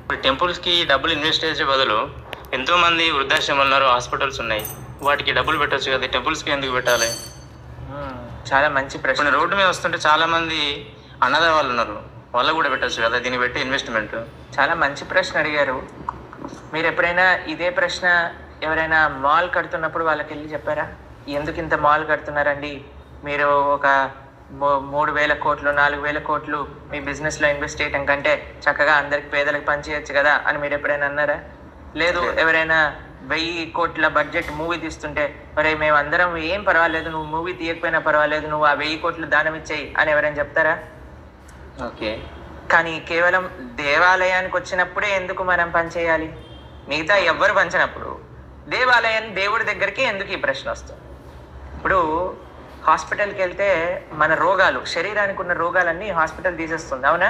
ఇప్పుడు టెంపుల్స్కి డబ్బులు ఇన్వెస్ట్ చేసే బదులు ఎంతోమంది వృద్ధాశ్రమాలు ఉన్నారు, హాస్పిటల్స్ ఉన్నాయి, వాటికి డబ్బులు పెట్టొచ్చు కదా, టెంపుల్స్కి ఎందుకు పెట్టాలి? చాలా మంచి ప్రశ్న. ఇప్పుడు రోడ్డు మీద వస్తుంటే చాలామంది అన్నద వాళ్ళు ఉన్నారు, వాళ్ళకు కూడా పెట్టొచ్చు కదా, దీన్ని పెట్టి ఇన్వెస్ట్మెంట్. చాలా మంచి ప్రశ్న అడిగారు. మీరు ఎప్పుడైనా ఇదే ప్రశ్న ఎవరైనా మాల్ కడుతున్నప్పుడు వాళ్ళకి వెళ్ళి చెప్పారా? ఎందుకు ఇంత మాల్ కడుతున్నారండి, మీరు ఒక 3,000 కోట్లు 4,000 కోట్లు మీ బిజినెస్లో ఇన్వెస్ట్ చేయటం కంటే చక్కగా అందరికి పేదలకు పనిచేయచ్చు కదా అని మీరు ఎప్పుడైనా అన్నారా? లేదు. ఎవరైనా 1,000 కోట్ల బడ్జెట్ మూవీ తీస్తుంటే మరి మేము అందరం ఏం పర్వాలేదు, నువ్వు మూవీ తీయకపోయినా పర్వాలేదు, నువ్వు ఆ 1,000 కోట్లు దానం ఇచ్చేయి అని ఎవరైనా చెప్తారా? ఓకే. కానీ కేవలం దేవాలయానికి వచ్చినప్పుడే ఎందుకు మనం పనిచేయాలి? మిగతా ఎవ్వరు పంచినప్పుడు దేవాలయాన్ని దేవుడి దగ్గరికి ఎందుకు ఈ ప్రశ్న వస్తుంది? ఇప్పుడు హాస్పిటల్కి వెళ్తే మన రోగాలు, శరీరానికి ఉన్న రోగాలన్నీ హాస్పిటల్ తీసేస్తుంది, అవునా?